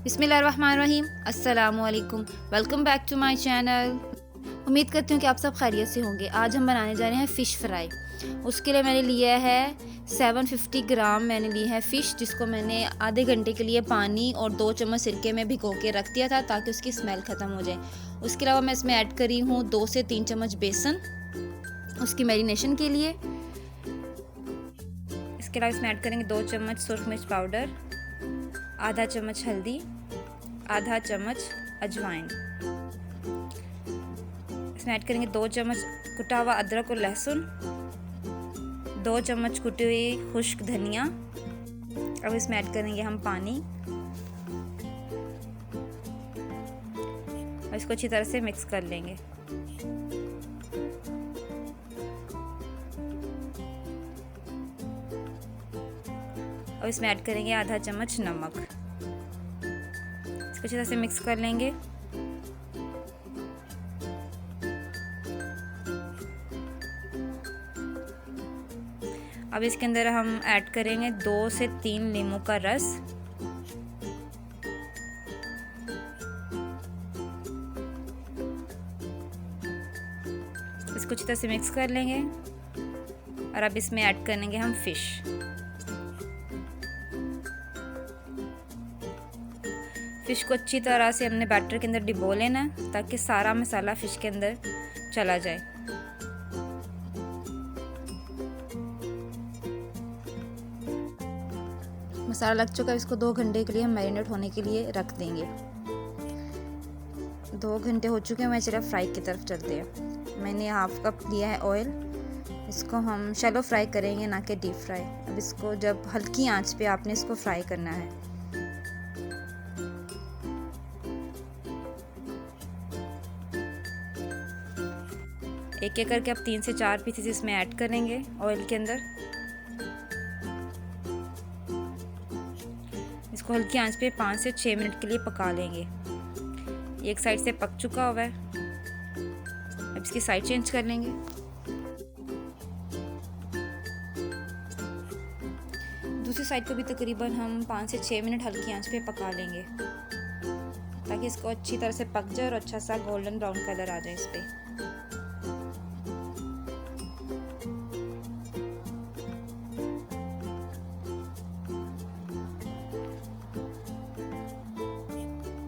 बिस्मिल्लाहिर्रहमानिर्रहीम, अस्सलामु अलैकुम। Welcome back to my channel. उम्मीद करती हूँ कि आप सब खैरियत से होंगे। आज हम बनाने जा रहे हैं फ़िश फ्राई। उसके लिए मैंने लिया है 750 ग्राम मैंने ली है फ़िश, जिसको मैंने आधे घंटे के लिए पानी और 2 चम्मच सिरके में भिगो के रख दिया था ताकि उसकी स्मेल ख़त्म हो जाए। उसके अलावा मैं इसमें ऐड करी हूँ 2 से 3 चम्मच बेसन उसकी मैरिनेशन के लिए। इसके अलावा इसमें ऐड करेंगे 2 चम्मच सुरख मिर्च पाउडर, आधा चम्मच हल्दी, आधा चम्मच अजवाइन। इसमें ऐड करेंगे 2 चम्मच कुटा हुआ अदरक और लहसुन, 2 चम्मच कुटी हुई खुश्क धनिया। अब इसमें ऐड करेंगे हम पानी और इसको अच्छी तरह से मिक्स कर लेंगे। अब इसमें ऐड करेंगे आधा चम्मच नमक। इसको अच्छी तरह से मिक्स कर लेंगे। अब इसके अंदर हम ऐड करेंगे 2 से 3 नींबू का रस। इसको अच्छी तरह से मिक्स कर लेंगे और अब इसमें ऐड करेंगे हम फिश। फिश को अच्छी तरह से हमने बैटर के अंदर डिबो लेना है ताकि सारा मसाला फिश के अंदर चला जाए। मसाला लग चुका है, इसको 2 घंटे के लिए हम मैरिनेट होने के लिए रख देंगे। 2 घंटे हो चुके हैं, मैं चला फ्राई की तरफ चलते हैं। मैंने हाफ कप लिया है ऑयल। इसको हम शैलो फ्राई करेंगे, ना कि डीप फ्राई। अब इसको जब हल्की आंच पे आपने इसको फ्राई करना है। एक एक करके अब 3 से 4 पीसेस इसमें ऐड करेंगे ऑयल के अंदर। इसको हल्की आंच पे 5 से 6 मिनट के लिए पका लेंगे। एक साइड से पक चुका हुआ है, अब इसकी साइड चेंज कर लेंगे। दूसरी साइड को भी तकरीबन हम 5 से 6 मिनट हल्की आंच पे पका लेंगे ताकि इसको अच्छी तरह से पक जाए और अच्छा सा गोल्डन ब्राउन कलर आ जाए इस पे।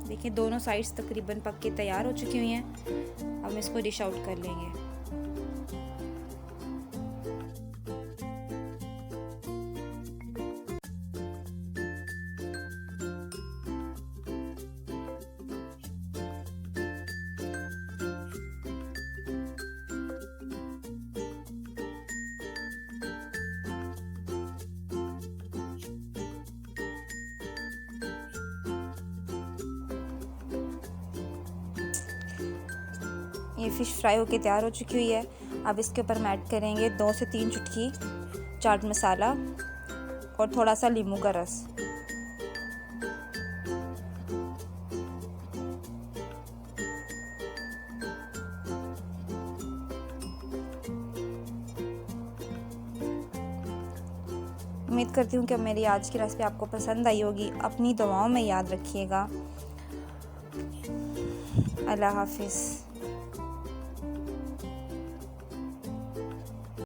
देखिए दोनों साइड्स तकरीबन पक के तैयार हो चुकी हुई हैं। अब हम इसको डिश आउट कर लेंगे। ये फ़िश फ्राई होके तैयार हो चुकी हुई है। अब इसके ऊपर हम ऐड करेंगे 2 से 3 चुटकी चाट मसाला और थोड़ा सा नींबू का रस। उम्मीद करती हूँ कि मेरी आज की रेसिपी आपको पसंद आई होगी। अपनी दुआओं में याद रखिएगा। अल्लाह हाफिज़।